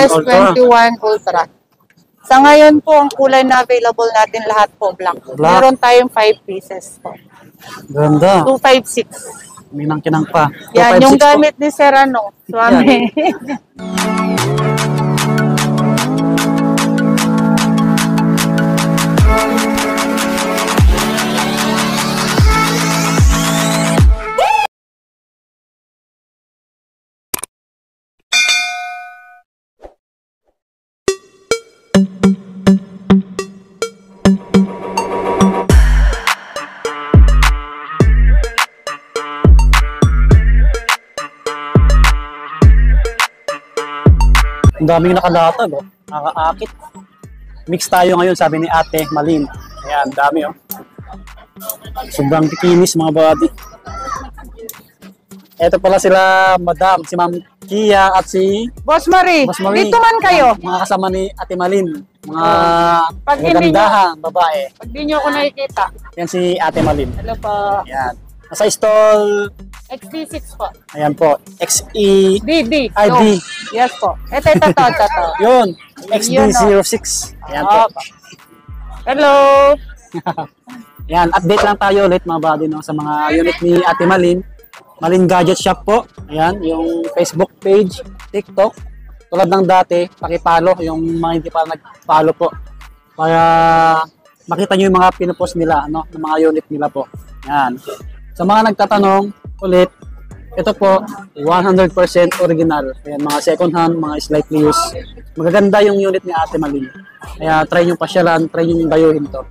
S21 Ultra. Sa ngayon po, ang kulay na available natin lahat po, black. Meron tayong 5 pieces po. Ganda. 256. Minang-kinang pa. Yan, yung gamit ni Serrano. Swami. Ang daming nakalatag, oh. Nakakaakit. Mix tayo ngayon, sabi ni Ate Malin. Ayan, dami, oh. Sobrang kikinis, mga body. Ito pala sila, Madam, si Ma'am Kia at si Boss Marie, dito man kayo. Mga kasama ni Ate Malin. Mga Pag babae. Pag di nyo ako nakikita. Yan si Ate Malin. Hello po. Ayan. Nasa stall. XT6 po. Ayan po. XE. D. ID. Yes po. Ito. Yun. XD06. Ayan po. Hello. Yan. Update lang tayo ulit mga buddy, no, sa mga unit ni Ate Malin. Malin Gadget Shop po. Ayan. Yung Facebook page, TikTok. Tulad ng dati, pakipalo. Yung mga hindi pa nag-follow po. Para makita nyo yung mga pinupost nila, ano, ng mga unit nila po. Yan. Sa mga nagtatanong, ulit, ito po, 100% original. Ayan, mga second hand, mga slightly used. Magaganda yung unit ni Ate Malin. Kaya try nyo pasyalan, try nyo gayuhin to.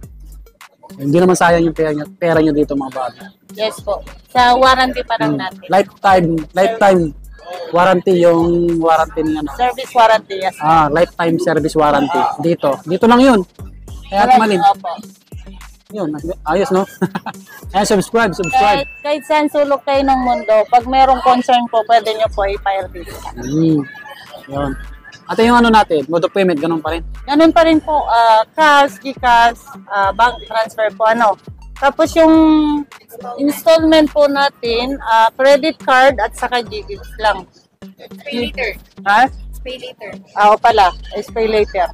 Hindi naman sayang yung pera nyo dito mga bata. Yes po. Sa warranty pa lang natin. Lifetime warranty yung warranty niya. No? Service warranty, yes. Lifetime service warranty. Dito lang yun. Kaya Ate Malin. Yun, ayos, no? Ayan, subscribe. Kahit saan sulok kayo ng mundo, pag merong concern po, pwede nyo po i-file dito. Yun. At yung ano natin, mode of payment, ganun pa rin? Ganun pa rin po, cash, Gcash, bank transfer po, ano. Tapos yung installment po natin, credit card at saka GCash lang. Pay later. Ha? Pay later. Oo pala, pay later.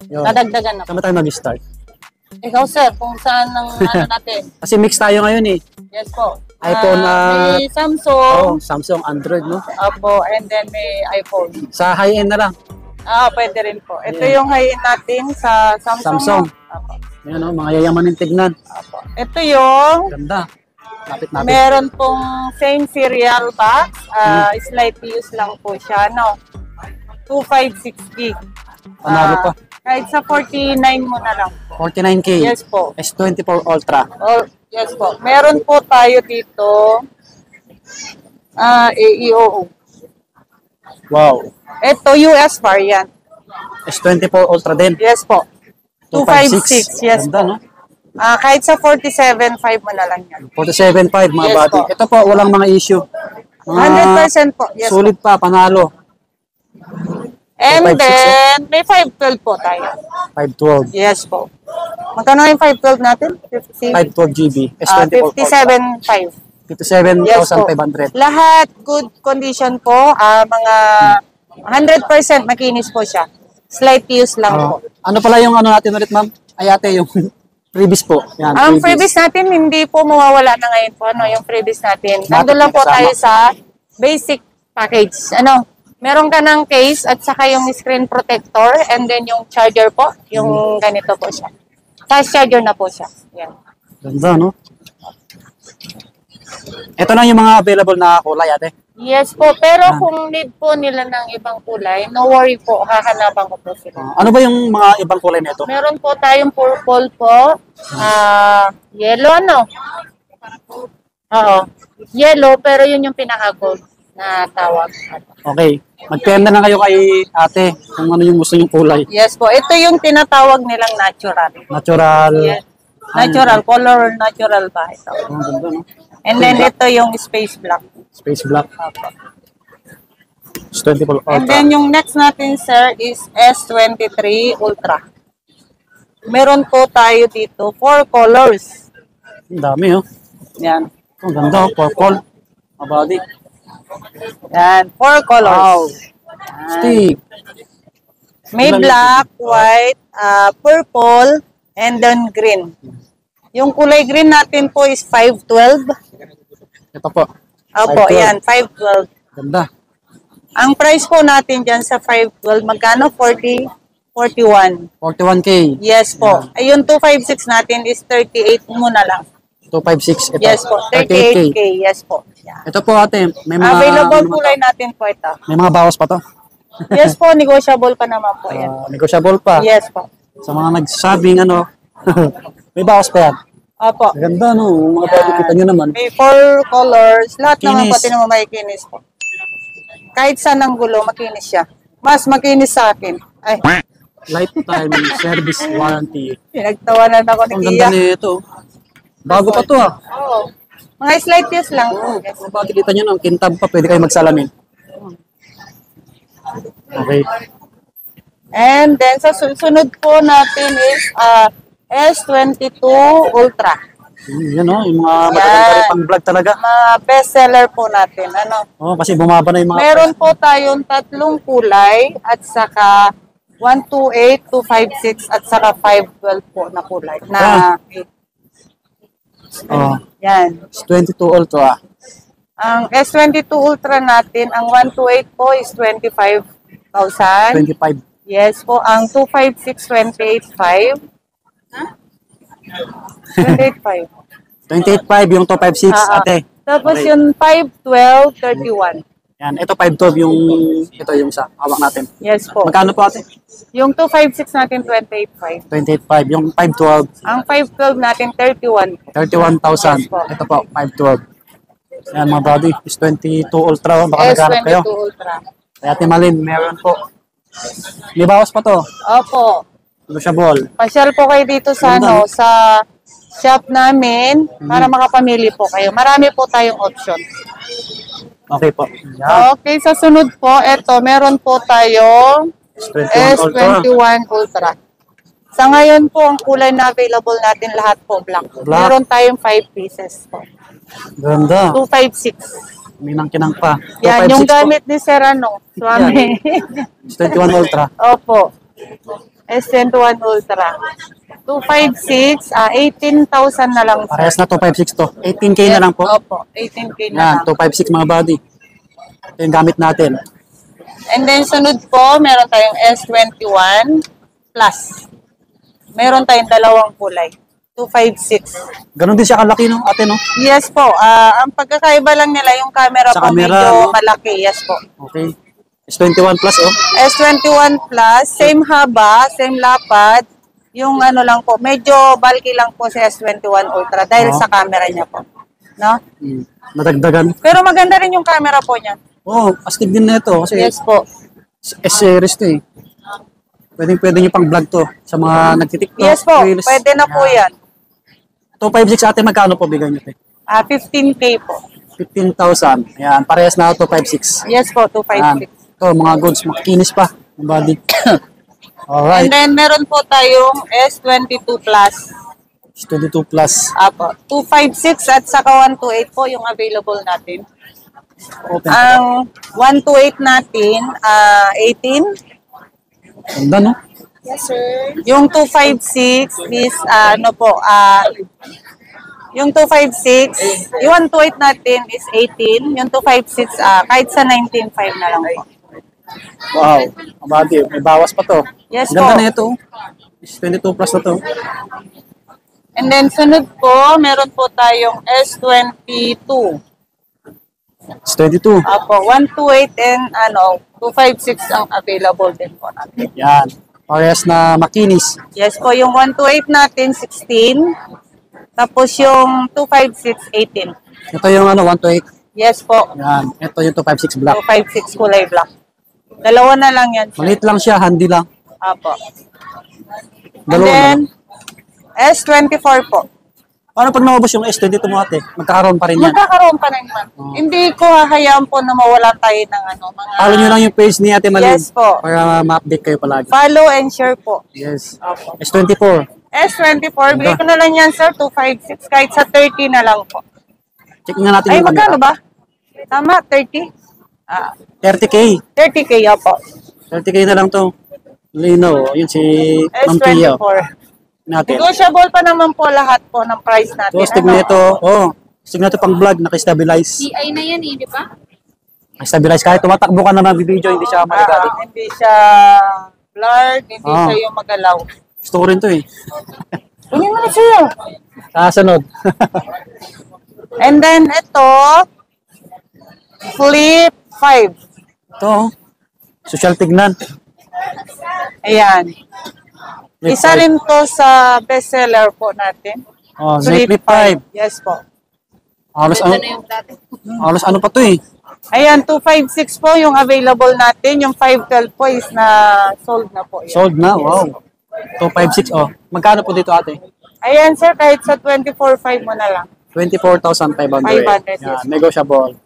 Yun. Nadagdagan na po. Saan tayo mag-start? Ikaw sir, kung saan ang ano natin. Kasi mix tayo ngayon eh. Yes po. iPhone, may Samsung. Samsung, Android, no? Opo, and then may iPhone. Sa high-end na lang. Pwede rin po. Ito yung high-end natin sa Samsung. Opo. Ayan, no? Mga yayamanin tignan. Opo. Ito yung Ganda. Lapit natin. meron pong same serial box. Slightly used lang po siya, no? 2560. Panalo pa. Kahit sa 49 mo na lang po. 49K. Yes po. S24 Ultra. Yes po. Meron po tayo dito AEOO. Wow. Ito US variant. S24 Ultra din. Yes po. 256. Yes Ganda, po. no? Kahit sa 47.5 mo na lang yan. 47.5 mga Yes buddy. po. Ito po, walang mga issue. 100% po. Yes Solid po. pa, panalo. And 5.6 then, may 512 po tayo. 512. Yes po. Magkano yung 512 natin? 512 GB. S24 Ultra. 57.5. Yes po. 57,500. Lahat good condition po. Mga 100% makinis po siya. Slight use lang po. Ano pala yung ano natin ulit, ma'am? Ay ate, yung previous po. Yan, Ang freebies natin, hindi po mawawala na ngayon po. Ano, yung freebies natin. Nandun lang po tayo sa basic package. Ano, meron ka ng case at saka yung screen protector and then yung charger po. Yung ganito po siya. Fast charger na po siya. Yan. Ganda, no? Ito na yung mga available na kulay, ate. Yes po, pero kung need po nila ng ibang kulay, no worry po, hahanapan ko po sila. Ano ba yung mga ibang kulay nito? Meron po tayong purple po, yellow ano? Oo, yellow pero yun yung pinaka-gold na tawag. Okay, mag-PM na lang kayo kay ate kung ano yung gusto yung kulay. Yes po, ito yung tinatawag nilang natural. Natural. Yes. Natural, color natural ba ito? Oh, ganda, no? And then ito yung space black. Space black. S24 Ultra. And then yung next natin sir is S23 Ultra. Meron po tayo dito 4 colors. Ang dami, oh. Yan. Ang ganda, oh. Purple. Mabadi. Yan, 4 colors. Wow. Stick. May black, white, purple, and then green. Yung kulay green natin po is 512. Ito po. Opo, 512. yan, 512. Ganda. Ang price po natin dyan sa 512, magkano? 41. 41K. Yes po. Ayun, 256 natin is 38 muna lang. 256. Ito. Yes po, 38K. Yes po. Yeah. Ito po ate, may mga Available ano kulay natin po ito. may mga bawas pa to. Yes po, negotiable pa naman po yan. Negotiable pa. Yes po. Sa mga nagsabing ano, may bawas pa yan. Opo. Ganda no, mga bago kita nyo naman. May 4 colors. Lahat naman Kinis. pati naman may kinis po. Kahit saan ang gulo, makinis siya. Mas makinis sa akin. Ay, Lifetime service warranty. pinagtawanan ako ni Ang Kia. ganda nito. Bago pa to ah. Oo. Mga slight use lang. Oo, Yes. kung bakit kita nyo no, kintab pa, pwede kayo magsalamin. Okay. And then, sa susunod po natin is S22 Ultra. Yan o, yung mga magaganda pang vlog talaga. Mga bestseller po natin. Ano? Oo, kasi bumaba na yung mga Meron po tayong 3 kulay at saka 128, 256 at saka 512 po na kulay. Na Oh, yan. S22 Ultra. Ang S22 Ultra natin, ang 128 po is 25,000. 25. Yes po, ang 256, 28,500. 28,500. 28.5 yung 256 ate. Tapos Okay. yung 512, 31. Yan, ito 512 yung ito yung sa hawak natin. Yes po. Magkano po ate? Yung 256 natin, 28,500. 28.5 yung 512, Ang 512 natin, 31. 31,000. Yes po. Ito po 512. Yan mga buddy, is 22 Ultra, baka naghanap kayo. S22 Ultra. Kaya Ate Malin, meron po. May bawas pa to. Opo. Negotiable. Pasyal po kayo dito sa Ganda. sa shop namin para makapamili po kayo. Marami po tayong option. Okay po. Yan. Okay, sa sunod po, eto, meron po tayong S21 Ultra. S21 Ultra. Sa ngayon po, ang kulay na available natin lahat po, black. Black. Meron tayong 5 pieces po. Ganda. 256. Minang-kinang pa. Yan, 256 yung po. gamit ni Serrano. Swami. S21 Ultra. Opo. S21 Ultra. 256, 18,000 na lang. Parehas na 256 to. 18K na lang po. Opo, 18K na Yan, lang. 256 mga buddy. Ito yung gamit natin. And then sunod po, meron tayong S21 Plus. Meron tayong dalawang kulay. 256. Ganon din siya kalaki no, ate no? Yes po. Ang pagkakaiba lang nila, yung camera Sa po camera, medyo no? malaki. Yes po. Okay. S21 Plus oh. S21 Plus, same haba, same lapad. Yung ano lang po, medyo bulky lang po sa S21 Ultra dahil Oh. sa camera niya po. No? Nadagdagan. Pero maganda rin yung camera po niya. Oh, astig din na ito kasi Yes po. S-series to eh. Pwede nyo pang vlog to sa mga nagtitiktok. Yes po. Reels. Pwede na po yan. 256 ate, magkano po bigay nyo? 15K po. 15,000. Ayan, parehas na 256. Yes po, Ayan. 256. Ito, mga goods, makikinis pa. Ang body. And Alright. then meron po tayong S22 Plus. S22 Plus. Apo. 256 at saka 128 po yung available natin. Open. Ang 128 natin, 18. Ganda no? Yes, sir. Yung 256 is, yung 256, yung 128 natin is 18. Yung 256, kahit sa 19.5 na lang po. Wow. Ang body, may bawas pa to. Yes Ganda po. na ito. S22 Plus na to. And then sunod po, meron po tayong S22. S22. Apo, 128 and 256 ang available din po natin. Yan. Parehas na makinis. Yes po, yung 128 natin, 16. Tapos yung 256, 18. Ito yung 128. Yes po, Yan. Ito yung 256 black. 256 kulay black. Dalawa na lang yan. sir. Maliit lang siya, handy lang. Apo. And Dalawa na then, lang. S24 po. Paano pag naubos yung S22 mo ate? Magkakaroon pa rin yan. Magkakaroon pa naman. Hindi ko hahayaan po na mawala tayo ng mga... Follow nyo lang yung page ni Ate Malin. Yes po. Para ma-update kayo palagi. Follow and share po. Yes. Apo. S24. S24, bigay ko na lang yan, sir, 256. Kahit sa 30 na lang po. Check nga natin Ay, yung magkano camera. ba? Tama, 30? 30K. 30K, po. 30K na lang to. Lino, yun si Ma'am Kia S24. natin. Negotiable pa naman po lahat po ng price natin. So, stig nito, stig nito pang vlog, naka-stabilize. CI na yan eh, di ba? Naka-stabilize, kahit tumatakbo ka na mag-video, hindi siya maligadi. Hindi siya blurred, hindi siya yung magalaw. Gusto ko rin to eh. Kunin mo na siya. Kasunod. And then, ito, Flip 5. Ito, social tignan. Ayan. Flip Isa 5. rin to sa bestseller po natin. Flip 5. Yes po. Halos Ito na yung dati. ano pa to eh. Ayan, 256 po yung available natin. Yung 512 po is na sold na po. Yan. Sold na, wow. 256, Magkano po dito ate? Ayan sir, kahit sa 24.5 mo na lang. 24,500. 500, Yan, yes. negotiable.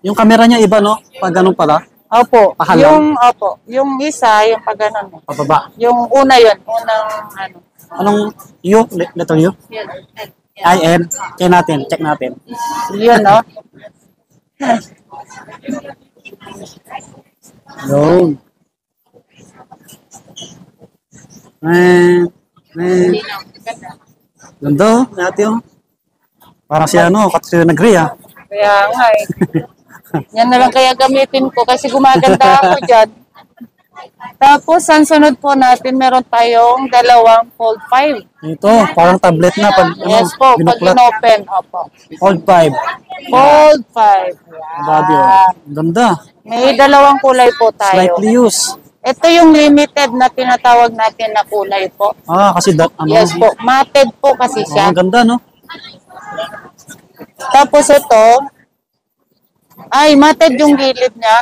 Yung camera niya iba, no? Pag ganun pala, Opo. Pahalang? Yung isa, yung pag ganun. pababa. Yung una yun, unang ano. Anong U? Letter U? Yan. I-N? Check natin. Yun, no? Yun. Ganda, natin oh. Parang si Katrina Nagri Kaya nga eh. Yan na lang kaya gamitin ko kasi gumaganda ako dyan. Tapos, ang sunod po natin, meron tayong dalawang Fold 5. Ito, parang tablet na pag Yes po, pag binuklat. in-open. Opo. Fold 5. Fold 5. Body oh. Yan. Ganda. May dalawang kulay po tayo. Slightly used. Ito yung limited na tinatawag natin na kulay po. Kasi Yes po, mated po kasi siya. Ang ganda, no? Tapos ito, mated yung gilid niya.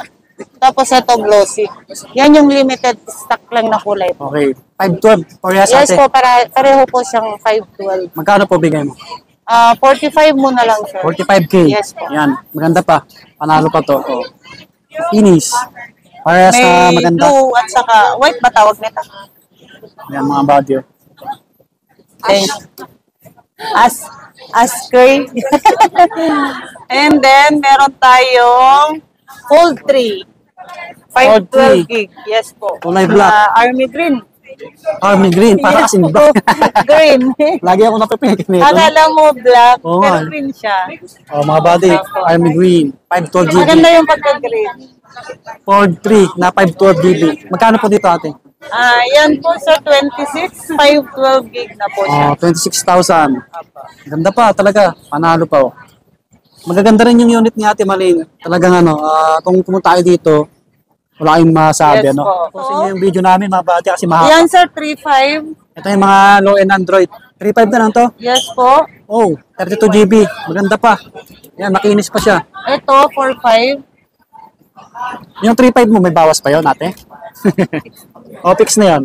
Tapos ito glossy. Yan yung limited stock lang na kulay po. Okay. 512. Parehas Yes ate. po, pareho po siyang 512. Magkano po bigay mo? 45 muna lang, sir. 45K. Yes po. Yan. Maganda pa. Panalo pa to. Finish. Parehas na May maganda. blue at saka white ba tawag nito? Yan mga body. Thanks. As gray. And then, meron tayong Fold 3. Fold 3. 512 gig. Yes po. Kulay black. Army green. Army green. Para kasing black. Green. Lagi ako napipigil nito. Akala mo black, Oo pero nga. green siya. Mga body. Army green. 512 GB. Maganda yung pagka-green. Ford 3 na 512 GB. Magkano po dito ate? Yan po sa 26, 512 gig na po siya. 26,000. Ganda pa talaga. Panalo pa oh. Magaganda rin yung unit ni Ate Malin. Talagang kung pumunta tayo dito, wala kayong masabi, Yes po. Kasi yung video namin, mga bati kasi mahaba. Yan sir, 3.5. Ito yung mga low-end Android. 3.5 na lang to. Yes po. 32 GB. Maganda pa. Yan, makinis pa siya. Ito, 4.5. Yung 3.5 mo, may bawas pa yun, ate? Fix na yan.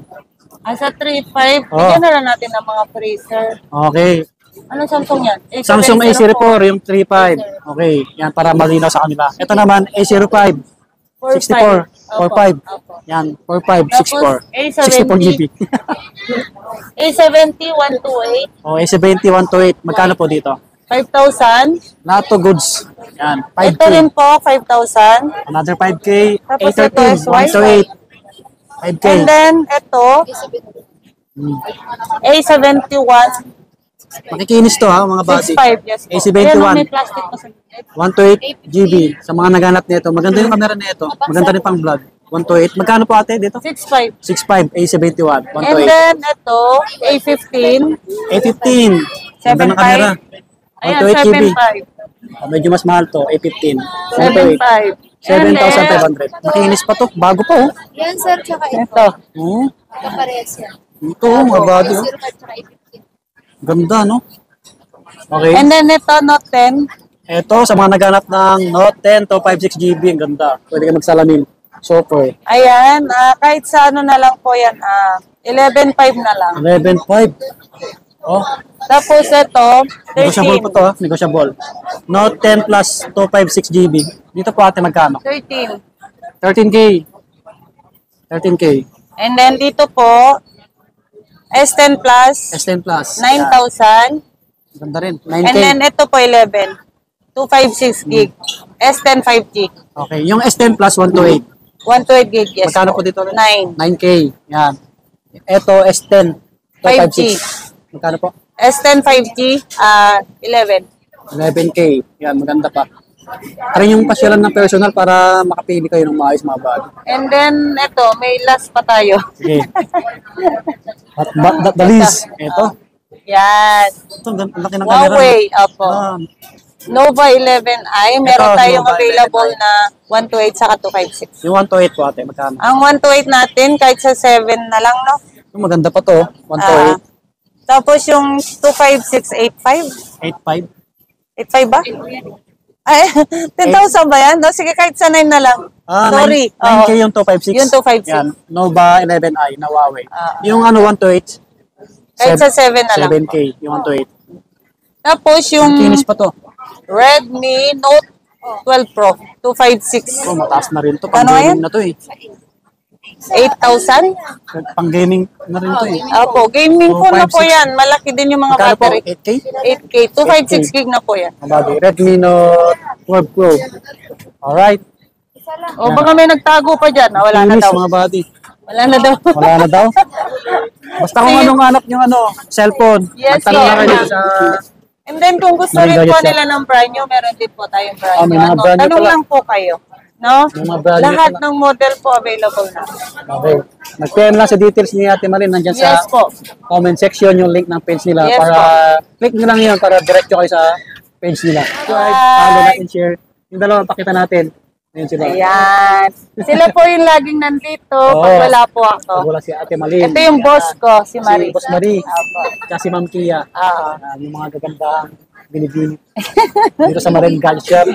Sa 3.5, Oh. bigyan na lang natin ng mga freezer. Okay. Anong Samsung yan? Samsung A04, yung 3.5. Okay. Yan, para malinaw sa kanila. Ito naman, A05. 64. 45. Yan, 45, 64. 64 GB. A70, 128. A70, 128. Magkano po dito? 5,000. Lahat to goods. Yan, 5K. Ito rin po, 5,000. Another 5K. Tapos ito A13, is Wi-Fi. 128. 5K. And then, ito, A71, Makikinis to mga body. 65. Yes po. A71. Ayan, may plastic pa sa 128 GB. Sa mga naghanap nito, maganda yung camera nito. Maganda rin pang vlog. 128. Magkano po ate dito? 65. 65, A71, And 128. then, ito, A15, A15. Ganda ng camera. 75. Ayan, 128 GB. 75. Medyo mas mahal to, A15. 75. 7,500. Makinis pa to. Bago pa Yan sir, tsaka ito. Ito. Kaparehas yan. Ito, mga body. A05 tsaka A15. Ganda, no? Okay. And then, ito, Note 10. Ito, sa mga naghanap ng Note 10 to 56 GB, ang ganda. Pwede ka magsalamin. Super. Ayan, kahit sa ano na lang po yan, 11.5 na lang. 11.5. Tapos ito, Negotiable 13. po to, negotiable. Note 10 plus 256 GB. Dito po ate magkano? 13. 13K. 13K. And then dito po, S10 Plus, S10 plus. 9,000. Ganda rin. And 9K. then ito po, 11. 256 gig. S10 5G. Okay. Yung S10 plus 128. 128 gig, yes Magkano po dito? 9. 9K. Yan. Ito, S10. 5G. Magkano po? S10 5G, 11. 11K. Yan, maganda pa. Try yung pasyalan ng personal para makapili kayo ng maayos mga bag. And then, ito, may last pa tayo. Okay. But the least. Ito. Yan. Ito, ang laki ng camera. Huawei, opo. Ah, Nova 11i, meron Ito, tayong Nova available na 128 saka 256. yung 128 po ate, magkano? Ang 128 natin, kahit sa 7 na lang, no? Ito, maganda pa to. 128. Tapos yung 256, 85? 85. 85 ba? Ay, 10,000 ba yan? No, sige, kahit sa 9 na lang. Sorry. 9K Oo. yung 256. Yung 256. Yan. Nova 11i na Huawei. Ah. Yung ano, 128. Kahit sa 7 na lang. 7K, yung 128. Tapos yung Kinis pa to. Redmi Note 12 Pro, 256. Oh, mataas na rin to. Pang Ano gaming yan? na to eh. 8,000? Pang gaming na rin to eh. Opo, gaming Oh, phone na po 5,600. yan. Malaki din yung mga Magkano po? battery. 8K? 8K, 256 gig na po yan. Mabagi. Redmi Note 12 Pro. Alright. O baka may nagtago pa dyan. Wala na Kinis daw. mga buddy. Wala na daw. Wala na daw. Basta kung anong hanap yung ano, cellphone. Yes, Magtanong lang yes. kayo dito sa... And then kung gusto May rin po gadget shop. nila ng brand new, meron din po tayong brand Oh, may new. mga brand new Tanong pala. lang po kayo. No? May mga brand new Lahat pala. ng model po available na. Okay. Mag-PM lang sa details ni Ate Malin. Nandyan sa Yes po. comment section yung link ng page nila. Yes Para click nyo lang yun para diretso kayo sa page nila. Subscribe, follow natin, share. Yung dalawang pakita natin. Ayun sila. Ayan. Sila po yung laging nandito Oo. pag wala po ako. Wala si Ate Malin. Ito yung boss ko, si Marie. Si Boss Marie. Apo. Tsaka si Ma'am Kia. Oo. Yung mga gagandang binibini. Dito sa Marin Gadget Shop.